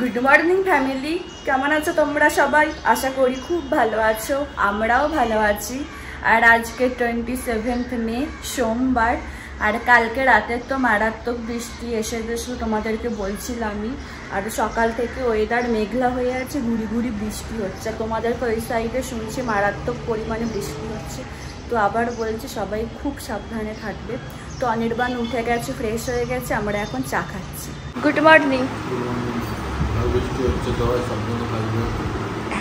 Good morning family, কেমন আছো তোমরা সবাই? আশা করি খুব ভালো আছো, আমরাও ভালো আছি। আর আজকে 27 মে সোমবার, আর কালকে রাতে তো মারাত্মক বৃষ্টি এসে গেছিলো, তোমাদেরকে বলছিলামই। আর সকাল থেকে ওয়েদার মেঘলা হয়ে আছে, ঘুরি ঘুরি বৃষ্টি হচ্ছে। তোমাদেরকে ওই সাইডে শুনছি মারাত্মক পরিমাণে বৃষ্টি হচ্ছে। তো আবার বলছি সবাই খুব সাবধানে থাকবে। তো অনির্বাণ উঠে গেছে, ফ্রেশ হয়ে গেছে, আমরা এখন চা খাচ্ছি। Good morning.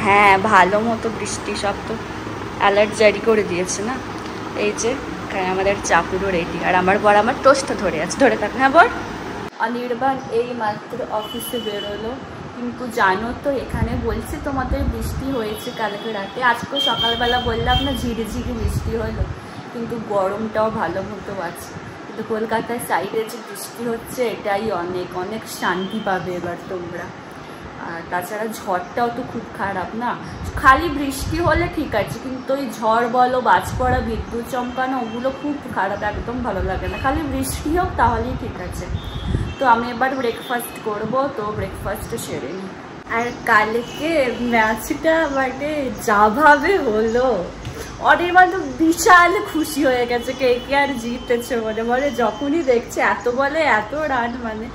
হ্যাঁ, ভালো মতো বৃষ্টি, সব তো অ্যালার্ট জারি করে দিয়েছে না। এই যে আমাদের চা পুরো রেডি, আর আমার বর আমার টোস্টটা ধরে আছে, ধরে থাক। হ্যাঁ বর। অনির্বাণ এই মাত্র অফিসে বেরোলো, কিন্তু জানো তো এখানে বলছে তোমাদের বৃষ্টি হয়েছে কালকে রাতে। আজকে সকালবেলা বললাম না ঝিরিঝিরি বৃষ্টি হলো, কিন্তু গরমটাও ভালো মতো আছে। কিন্তু কলকাতার সাইডে যে বৃষ্টি হচ্ছে এটাই অনেক অনেক শান্তি পাবে এবার তোমরা। আর তাছাড়া ঝড়টাও তো খুব খারাপ না, খালি বৃষ্টি হলে ঠিক আছে, কিন্তু ওই ঝড় বলো, বাজ পড়া, বিদ্যুৎ চমকানো, ওগুলো খুব খারাপ, একদম ভালো লাগে না। খালি বৃষ্টি হোক তাহলেই ঠিক আছে। তো আমি এবার ব্রেকফাস্ট করব, তো ব্রেকফাস্টটা সেরে নিই। আর কালকে ম্যাচটা মানে যাভাবে হলো, অনির্বাণ তো বিশাল খুশি হয়ে গেছে, কে কে আর জিতেছে বলে। বলে যখনই দেখছে এত বলে এত রান, মানে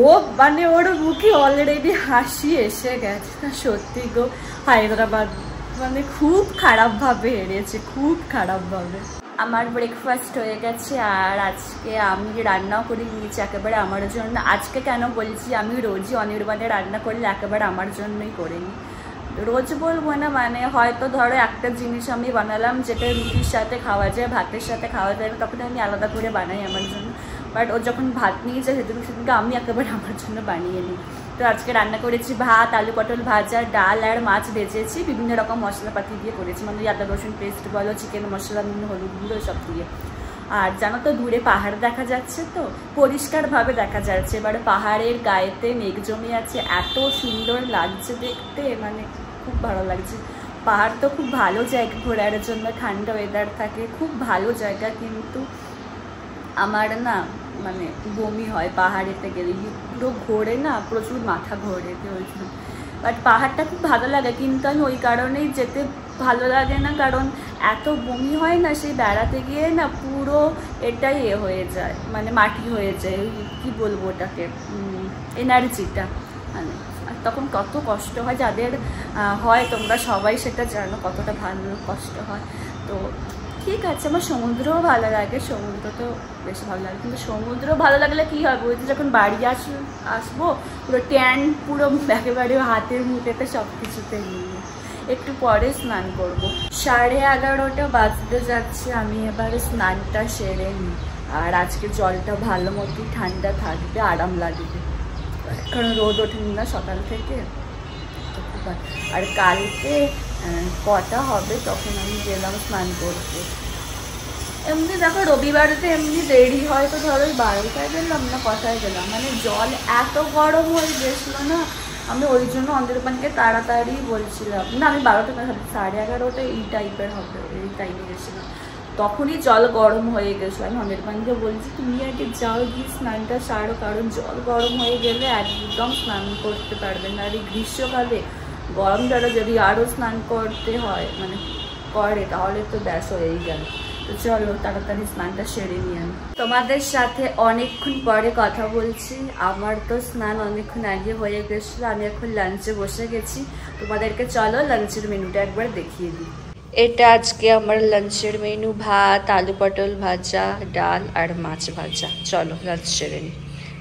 ও মানে ওর মুখে অলরেডি হাসি এসে গেছে। সত্যি গো, হায়দ্রাবাদ মানে খুব খারাপভাবে হেরেছে, খুব খারাপভাবে। আমার ব্রেকফাস্ট হয়ে গেছে, আর আজকে আমি রান্নাও করে নিয়েছি একেবারে আমার জন্য। আজকে কেন বলছি, আমি রোজই অনির্বাণে রান্না করলে একেবারে আমার জন্যই করে নিই। রোজ বলবো না, মানে হয়তো ধরো একটা জিনিস আমি বানালাম যেটা রুটির সাথে খাওয়া যায়, ভাতের সাথে খাওয়া যায়, তখন আমি আলাদা করে বানাই আমার জন্য। বাট ও যখন ভাত নিয়ে যায় সেদিনকে আমি একেবারে আমার জন্য বানিয়ে নিই। তো আজকে রান্না করেছি ভাত, আলু পটল ভাজা, ডাল আর মাছ ভেজেছি, বিভিন্ন রকম মশলাপাতি দিয়ে করেছি, মানে আদা রসুন পেস্ট বলো, চিকেন মশলা, হলুদ গুঁড়ো সব দিয়ে। আর জানো তো দূরে পাহাড় দেখা যাচ্ছে, তো পরিষ্কারভাবে দেখা যাচ্ছে। এবারে পাহাড়ের গায়েতে মেঘ জমে আছে, এত সুন্দর লাগছে দেখতে, মানে খুব ভালো লাগছে। পাহাড় তো খুব ভালো জায়গা ঘোরার জন্য, ঠান্ডা ওয়েদার থাকে, খুব ভালো জায়গা। কিন্তু আমার না মানে বমি হয় পাহাড়েতে গেলে, পুরো ঘোরে না, প্রচুর মাথা ঘোরে ওই জন্য। বাট পাহাড়টা খুব ভালো লাগে, কিন্তু আমি ওই কারণেই যেতে ভালো লাগে না, কারণ এত বমি হয় না, সেই বেড়াতে গিয়ে না পুরো এটাই হয়ে যায়, মানে মাটি হয়ে যায়, কি বলবো ওটাকে, এনার্জিটা, মানে তখন কত কষ্ট হয়। যাদের হয় তোমরা সবাই সেটা জানো কতটা ভালো কষ্ট হয়। তো ঠিক আছে, আমার সমুদ্রও ভালো লাগে, সমুদ্র তো বেশ ভালো লাগে, কিন্তু সমুদ্র ভালো লাগলে কী হবে, ওই যে যখন বাড়ি আসবো পুরো ট্যান, পুরো একেবারে হাতের মুঠেতে সব কিছুতে নিয়ে। একটু পরে স্নান করব, 11:30 বাজতে যাচ্ছে, আমি এবারে স্নানটা সেরে নিই। আর আজকে জলটা ভালো মতো ঠান্ডা থাকবে, আরাম লাগবে, কারণ রোদ ওঠেনি না সকাল থেকে। আর কালকে কটা হবে তখন আমি গেলাম স্নান করতে। এমনি দেখো রবিবারেতে এমনি দেরি হয়, তো ধরো 12টায় গেলাম না কটায় গেলাম, মানে জল এত গরম হয়ে গেছিলো না। আমি ওই জন্য অনির্বাণকে তাড়াতাড়ি বলছিলাম, না আমি 12টা না, 11:30 এই টাইপের হবে, এই টাইমে গেছিলাম, তখনই জল গরম হয়ে গেছিলো। আমি অনির্বাণকে বলছি তুমি আগে যাও, গিয়ে স্নানটা সারো, কারণ জল গরম হয়ে গেলে একদম স্নান করতে পারবে না। আর এই গ্রীষ্মকালে গরম জলে যদি আরও স্নান করতে হয়, মানে করে, তাহলে তো ব্যাস হয়েই গেল। তো চলো তাড়াতাড়ি স্নানটা সেরে নিয়ে আমি তোমাদের সাথে অনেকক্ষণ পরে কথা বলছি। আমার তো স্নান অনেকক্ষণ আগে হয়ে গেছিলো, আমি এখন লাঞ্চে বসে গেছি। তোমাদেরকে চলো লাঞ্চের মেনুটা একবার দেখিয়ে দিই। এটা আজকে আমার লাঞ্চের মেনু, ভাত, আলু পটল ভাজা, ডাল আর মাছ ভাজা। চলো লাঞ্চ সেরে নিই।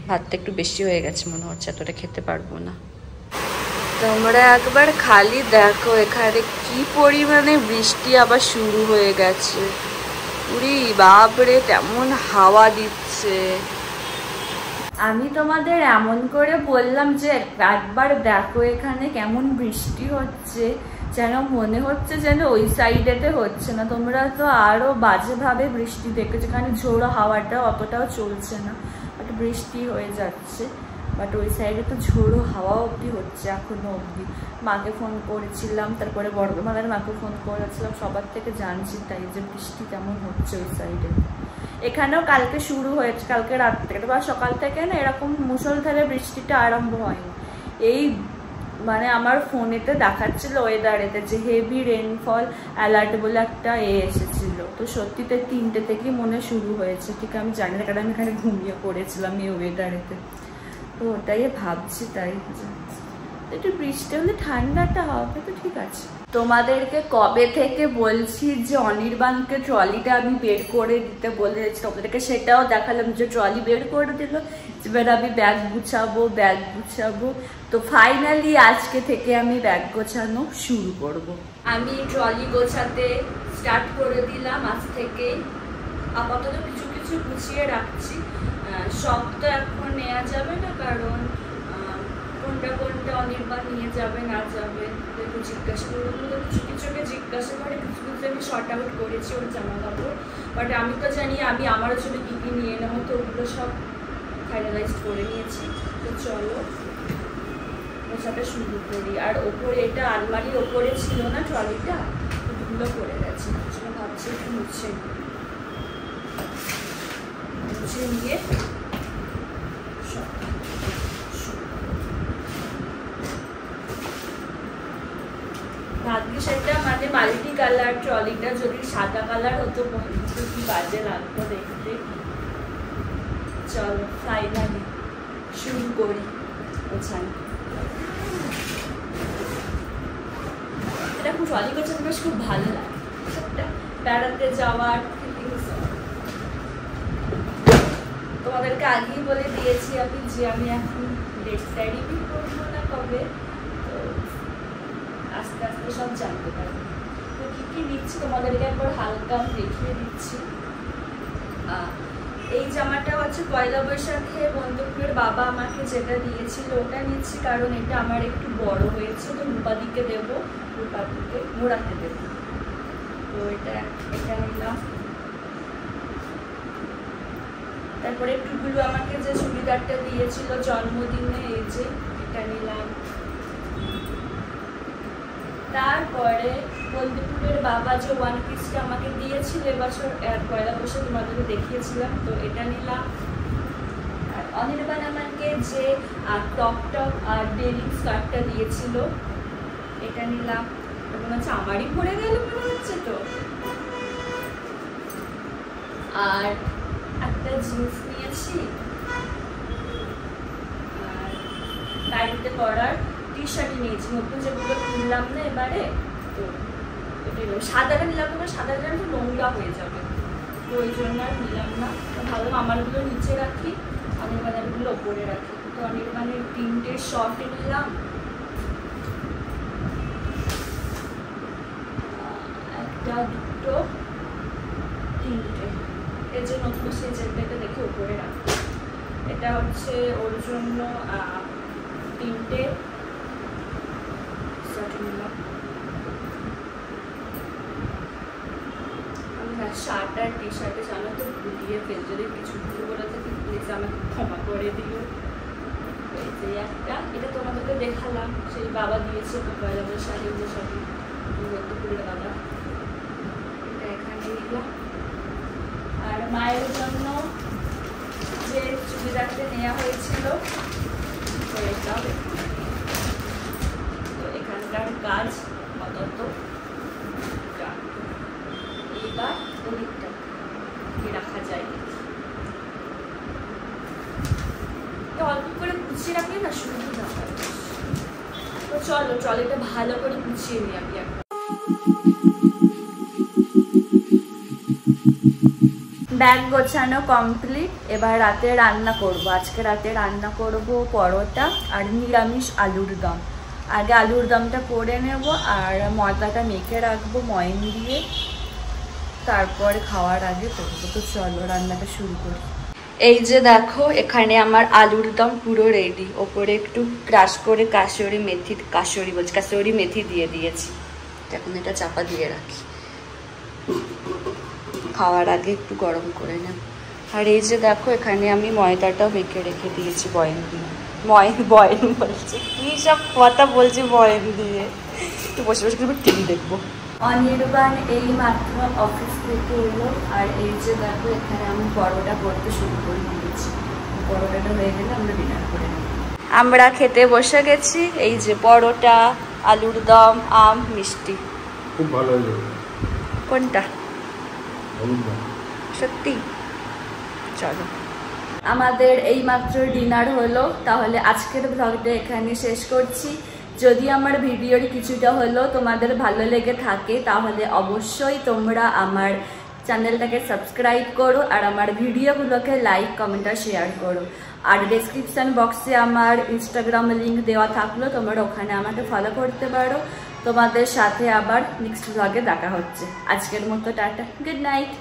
ভাতটা একটু বেশি হয়ে গেছে মনে হচ্ছে, এতটা খেতে পারবো না। তোমরা একবার খালি দেখো এখানে কি পরিমাণে বৃষ্টি আবার শুরু হয়ে গেছে। উরি বাপরে, তেমন হাওয়া দিচ্ছে। আমি তোমাদের এমন করে বললাম যে একবার দেখো এখানে কেমন বৃষ্টি হচ্ছে, যেন মনে হচ্ছে যেন ওই সাইডেতে হচ্ছে না। তোমরা তো আরো বাজেভাবে বৃষ্টি দেখেছো, যেখানে ঝোড়ো হাওয়াটা অতটাও চলছে না, বাট বৃষ্টি হয়ে যাচ্ছে। বাট ওই সাইডে তো ঝোড়ো হাওয়া অবধি হচ্ছে এখনো অবধি। মাকে ফোন করেছিলাম, তারপরে বর্ধমানের মাকে ফোন করেছিলাম, সবার থেকে জানছি তাই যে বৃষ্টি কেমন হচ্ছে ওই সাইডে। এখানেও কালকে শুরু হয়েছে, কালকে রাত থেকে বা সকাল থেকে না এরকম মুষলধারে বৃষ্টিটা আরম্ভ হয়নি। এই মানে আমার ফোনেতে দেখাচ্ছিল ওয়েদারেতে যে হেভি রেনফল অ্যালার্ট বলে একটা এসেছিল, তো সত্যিতে 3টে থেকেই মনে শুরু হয়েছে, ঠিক আমি জানি না কারণ আমি এখানে ঘুমিয়ে পড়েছিলাম এই ওয়েদারেতে, তো ওটাই ভাবছি। তাই একটু বৃষ্টি হলে ঠান্ডাটা হবে তো ঠিক আছে। তোমাদেরকে কবে থেকে বলছি যে অনির্বাণকে ট্রলিটা আমি বের করে দিতে বলেছি, তোমাদেরকে সেটাও দেখালাম যে ট্রলি বের করে দিল, এবার আমি ব্যাগ গুছাবো। তো ফাইনালি আজকে থেকে আমি ব্যাগ গোছানো শুরু করব। আমি ট্রলি গোছাতে স্টার্ট করে দিলাম আজ থেকে। আপাতত কিছু কিছু গুছিয়ে রাখছি, সব তো এখন নেওয়া যাবে না, কারণ কোনটা অনির্বাণ নিয়ে যাবে না যাবে একটু জিজ্ঞাসা করবো। কিছুকে জিজ্ঞাসা করে কিছু আমি শর্ট আউট করেছি ওর জামা কাপড়, বাট আমি তো জানি আমি আমার জন্য কী কী নিয়ে নেবো, তো ওগুলো সব ফাইনালাইজ করে নিয়েছি। তো চলো গোছাটা শুরু করি। আর ওপরে এটা আলমারির ওপরে ছিল না ট্রলিটা, ওগুলো করে গেছে, ভাবছি একটু মুছে নিয়ে ভাগ্যিস এটা মানে মাল্টি কালার ট্রলিটা, যদি সাদা কালার হতো কি বাজে লাগতো দেখতে। চলো ফাইনালি শুরু করি গোছানো। এটা খুব ট্রলি গোছানো বেশ খুব ভালো লাগে, বেড়াতে যাওয়ার। তোমাদেরকে আগেই বলে দিয়েছি আমি যে আমি এখন রিভিউ করবো না কবে, তো আস্তে আস্তে সব জানতে পারবো। তো কী কী দিচ্ছি তোমাদেরকে একবার হালকা দেখিয়ে দিচ্ছি। এই জামাটা হচ্ছে পয়লা বৈশাখে বন্ধুপুরের বাবা আমাকে যেটা দিয়েছিল ওটা নিচ্ছি, কারণ এটা আমার একটু বড় হয়েছে, তো রূপাদিকে দেবো, রূপাদিকে মোড়াতে দেবো, তো এটা নিলাম। তারপরে টুকুলু আমাকে যে চুড়িদারটা দিয়েছিল জন্মদিনে, এই যে এটা নিলাম। তারপরে বন্ধুপুরের বাবা যে ওয়ান পিসটা আমাকে দিয়েছিল এবছর পয়লা বৈশাখে তোমাদেরকে দেখিয়েছিলাম, তো এটা নিলাম। আর অনির্বাণ আমাকে যে টপ আর ডেনিম স্কার্টটা দিয়েছিল এটা নিলাম। মনে হচ্ছে আমারই পড়ে গেল মনে হচ্ছে তো। আর একটা জিন্স নিয়েছি, আর গাড়িতে করার টি শার্ট নিয়েছি, নতুন যেগুলো কিনলাম না এবারে, তো এটাই সাদাটা নিলাম না, সাদাটা একটু নোংরা হয়ে যাবে, তো ওই জন্য আর নিলাম না। তো ভাবলাম আমারগুলো নিচে রাখি, অনির্বাণেরগুলো ওপরে রাখি। তো অনির্বাণের 3টে শর্ট নিলাম, একটা দুটো 3টে। এর যে নতুন সেই জ্যাকেটটা দেখে উপরে রাখবো, এটা হচ্ছে ওর জন্য 3টে শার্ট নিলাম। আমি শার্ট আর টি শার্টে জানো তো ভুলিয়ে ফেল, যদি কিছু ভুল করে থাকে প্লিজ আমাকে ক্ষমা করে দিও। এই যে একটা, এটা তোমাদেরকে দেখালাম, সেই বাবা দিয়েছে পয়লা বৈশাখে যে শাড়ি বন্ধুপুরের বাবা, এটা এখানে নিলাম। আর মায়ের জন্য যে চুড়িদারটা নেওয়া হয়েছিল তো এটাও, তো এখানকার কাজ আপাতত এবার ওদিকটা রাখা যায়, তো অল্প করে গুছিয়ে রাখলে না সুবিধা হয়। তো চলো ট্রলিটা ভালো করে গুছিয়ে নিই আমি এখন। ব্যাগ গোছানো কমপ্লিট, এবার রাতে রান্না করব। আজকে রাতে রান্না করব পরোটা আর নিরামিষ আলুর দম। আগে আলুর দমটা করে নেব আর ময়দাটা মেখে রাখবো ময়ন দিয়ে, তারপরে খাওয়ার আগে করবো। তো চলো রান্নাটা শুরু করি। এই যে দেখো এখানে আমার আলুর দম পুরো রেডি, ওপরে একটু ক্রাশ করে কাসুরি মেথি দিয়ে দিয়েছি। এখন এটা চাপা দিয়ে রাখি, খাওয়ার আগে একটু গরম করে নেব। আর এই যে দেখো এখানে আমি ময়দাটাও মেখে রেখে দিয়েছি বয়েন দিয়ে। বয়েন বলছি, কি সব কথা বলছি বয়েন দিয়ে। তো বসে বসে কিন্তু টিভি দেখবো। অনির্বাণ এই মাত্র অফিস থেকে এলো, আর এই যে দেখো এখানে আমি পরোটা করতে শুরু করে দিয়েছি। পরোটাটা হয়ে গেলে আমরা ডিনার করে নেব। আমরা খেতে বসে গেছি। এই যে পরোটা, আলুর দম, আম, মিষ্টি। খুব ভালো হয়েছে। কোনটা? সত্যি? চলো, আমাদের এই মাত্র ডিনার হলো। তাহলে আজকের ব্লগটা এখানে শেষ করছি। যদি আমার ভিডিওর কিছুটা হলেও তোমাদের ভালো লেগে থাকে তাহলে অবশ্যই তোমরা আমার চ্যানেলটাকে সাবস্ক্রাইব করো আর আমার ভিডিওগুলোকে লাইক, কমেন্ট আর শেয়ার করো। আর ডেসক্রিপশন বক্সে আমার ইনস্টাগ্রাম লিঙ্ক দেওয়া থাকলো, তোমরা ওখানে আমাকে ফলো করতে পারো। তোমাদের সাথে আবার নেক্সট ব্লগে দেখা হচ্ছে। আজকের মতো টাটা, গুড নাইট।